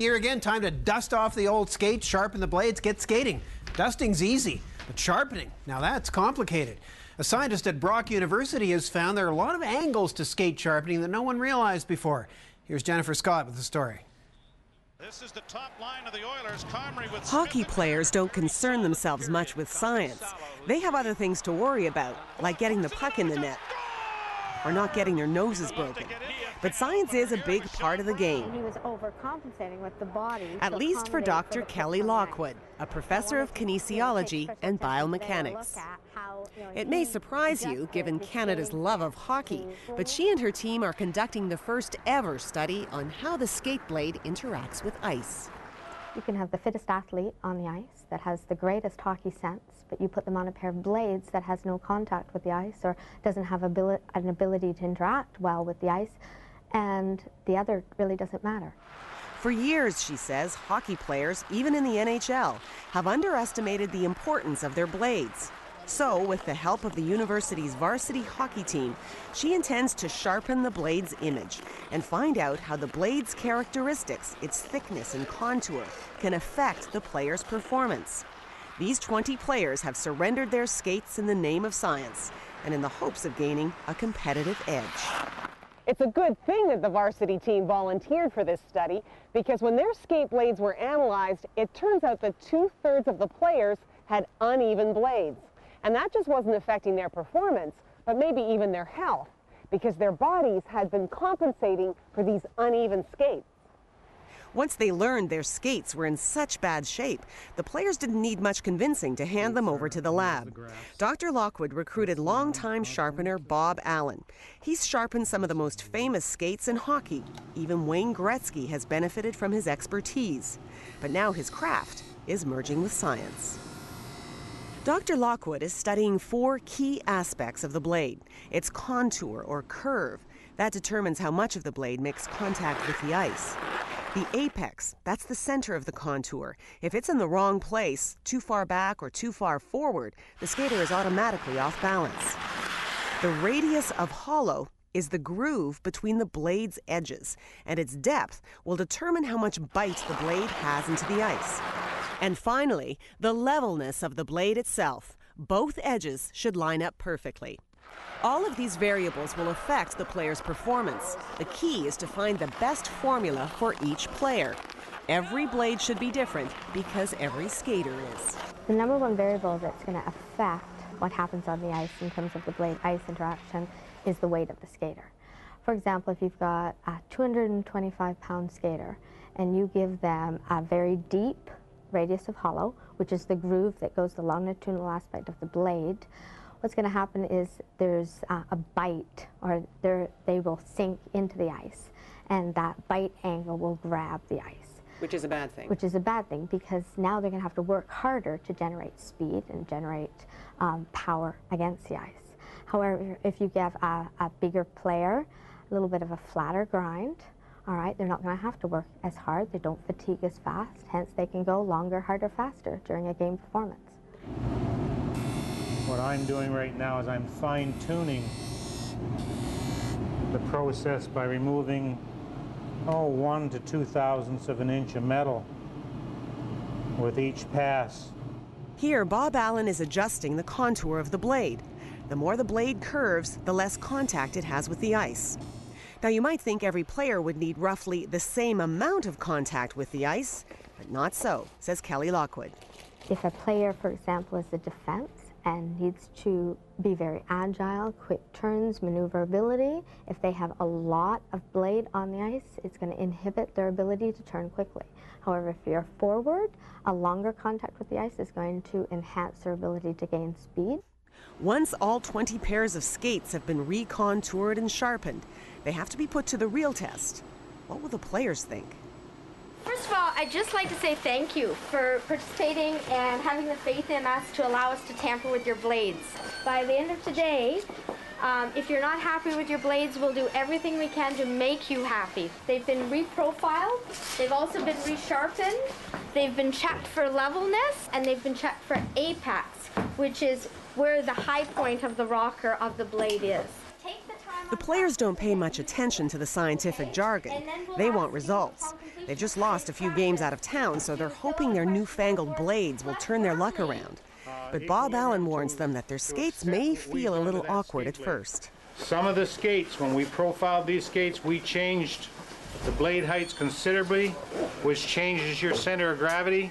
Here again, time to dust off the old skates, sharpen the blades, get skating. Dusting's easy, but sharpening, now that's complicated. A scientist at Brock University has found there are a lot of angles to skate sharpening that no one realized before. Here's Jennifer Scott with the story. This is the top line of the Oilers. Comrie with Hockey players don't concern themselves much with science. They have other things to worry about, like getting the puck in the net or not getting their noses broken. But science is a big part of the game. He was overcompensating with the body. At least for Dr. Kelly Lockwood, a professor of kinesiology and biomechanics. It may surprise you, given Canada's love of hockey, but she and her team are conducting the first ever study on how the skate blade interacts with ice. You can have the fittest athlete on the ice that has the greatest hockey sense, but you put them on a pair of blades that has no contact with the ice or doesn't have an ability to interact well with the ice, and the other really doesn't matter. For years, she says, hockey players, even in the NHL, have underestimated the importance of their blades. So, with the help of the university's varsity hockey team, she intends to sharpen the blade's image and find out how the blade's characteristics, its thickness and contour, can affect the player's performance. These 20 players have surrendered their skates in the name of science and in the hopes of gaining a competitive edge. It's a good thing that the varsity team volunteered for this study, because when their skate blades were analyzed, it turns out that 2/3 of the players had uneven blades. And that just wasn't affecting their performance, but maybe even their health, because their bodies had been compensating for these uneven skates. Once they learned their skates were in such bad shape, the players didn't need much convincing to hand them over to the lab. Dr. Lockwood recruited longtime sharpener Bob Allen. He's sharpened some of the most famous skates in hockey. Even Wayne Gretzky has benefited from his expertise. But now his craft is merging with science. Dr. Lockwood is studying 4 key aspects of the blade. Its contour or curve. That determines how much of the blade makes contact with the ice. The apex, that's the center of the contour. If it's in the wrong place, too far back or too far forward, the skater is automatically off balance. The radius of hollow is the groove between the blade's edges, and its depth will determine how much bite the blade has into the ice. And finally, the levelness of the blade itself. Both edges should line up perfectly. All of these variables will affect the player's performance. The key is to find the best formula for each player. Every blade should be different because every skater is. The number one variable that's going to affect what happens on the ice in terms of the blade-ice interaction is the weight of the skater. For example, if you've got a 225-pound skater and you give them a very deep radius of hollow, which is the groove that goes the longitudinal aspect of the blade, what's going to happen is there's a bite, or they will sink into the ice, and that bite angle will grab the ice. Which is a bad thing. Which is a bad thing, because now they're going to have to work harder to generate speed and generate power against the ice. However, if you give a bigger player a little bit of a flatter grind, all right, they're not going to have to work as hard, they don't fatigue as fast, hence they can go longer, harder, faster during a game performance. What I'm doing right now is I'm fine-tuning the process by removing 1 to 2 thousandths of an inch of metal with each pass. Here, Bob Allen is adjusting the contour of the blade. The more the blade curves, the less contact it has with the ice. Now, you might think every player would need roughly the same amount of contact with the ice, but not so, says Kelly Lockwood. If a player, for example, is a defense and needs to be very agile, quick turns, maneuverability, if they have a lot of blade on the ice, it's going to inhibit their ability to turn quickly. However, if you're forward, a longer contact with the ice is going to enhance their ability to gain speed. Once all 20 pairs of skates have been recontoured and sharpened, they have to be put to the real test. What will the players think? First of all, I'd just like to say thank you for participating and having the faith in us to allow us to tamper with your blades. By the end of today, if you're not happy with your blades, we'll do everything we can to make you happy. They've been reprofiled, they've also been resharpened, they've been checked for levelness, and they've been checked for apex, which is where the high point of the rocker of the blade is. Take the time The players don't pay much attention to the scientific jargon. They want results. They've just lost a few games out of town, so they're hoping their newfangled blades will turn their luck around. But Bob Allen warns them that their skates may feel a little awkward at first. Some of the skates, when we profiled these skates, we changed the blade heights considerably, which changes your center of gravity.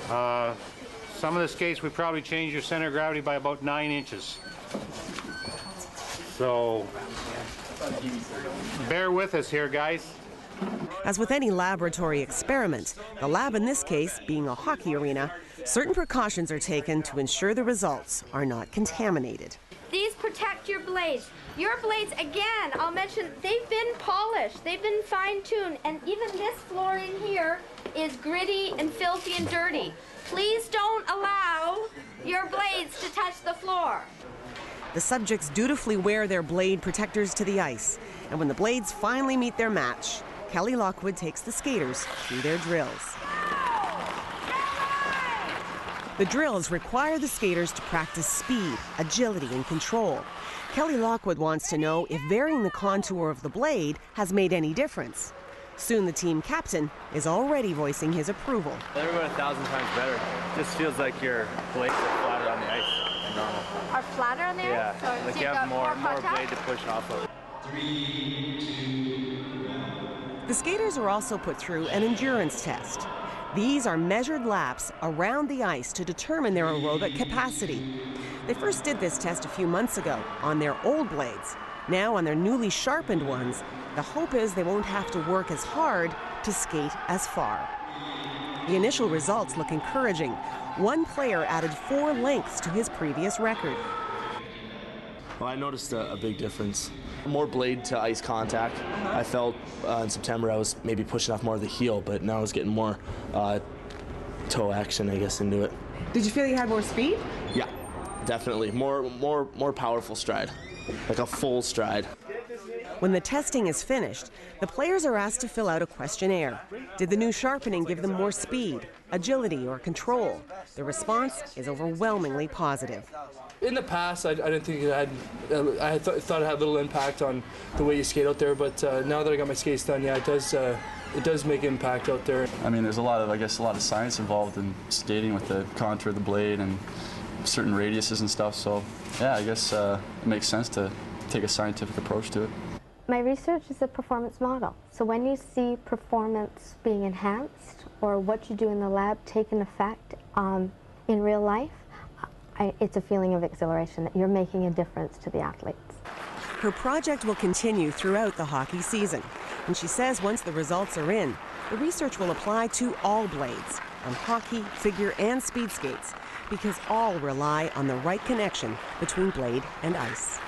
Some of the skates, we probably changed your center of gravity by about 9 inches. So, bear with us here, guys. As with any laboratory experiment, the lab in this case being a hockey arena, certain precautions are taken to ensure the results are not contaminated. These protect your blades. Your blades, again, I'll mention, they've been polished, they've been fine-tuned, and even this floor in here is gritty and filthy and dirty. Please don't allow your blades to touch the floor. The subjects dutifully wear their blade protectors to the ice, and when the blades finally meet their match, Kelly Lockwood takes the skaters through their drills. The drills require the skaters to practice speed, agility, and control. Kelly Lockwood wants to know if varying the contour of the blade has made any difference. Soon the team captain is already voicing his approval. They're about 1,000 times better. It just feels like your blades are flatter on the ice than normal. Are flatter on the ice? Yeah, like you have more blade to push off of. The skaters are also put through an endurance test. These are measured laps around the ice to determine their aerobic capacity. They first did this test a few months ago on their old blades. Now on their newly sharpened ones, the hope is they won't have to work as hard to skate as far. The initial results look encouraging. One player added 4 lengths to his previous record. Well, I noticed a big difference. More blade to ice contact. I felt in September I was maybe pushing off more of the heel, but now I was getting more toe action, I guess, into it. Did you feel you had more speed? Yeah, definitely. More powerful stride, like a full stride. When the testing is finished, the players are asked to fill out a questionnaire. Did the new sharpening give them more speed, agility, or control? The response is overwhelmingly positive. In the past, I didn't think it had. I thought it had little impact on the way you skate out there. But now that I got my skates done, yeah, it does make impact out there. I mean, there's a lot of science involved in skating with the contour of the blade and certain radiuses and stuff. So yeah, I guess it makes sense to take a scientific approach to it. My research is a performance model. So when you see performance being enhanced or what you do in the lab take an effect in real life, it's a feeling of exhilaration that you're making a difference to the athletes. Her project will continue throughout the hockey season. And she says once the results are in, the research will apply to all blades, on hockey, figure, and speed skates, because all rely on the right connection between blade and ice.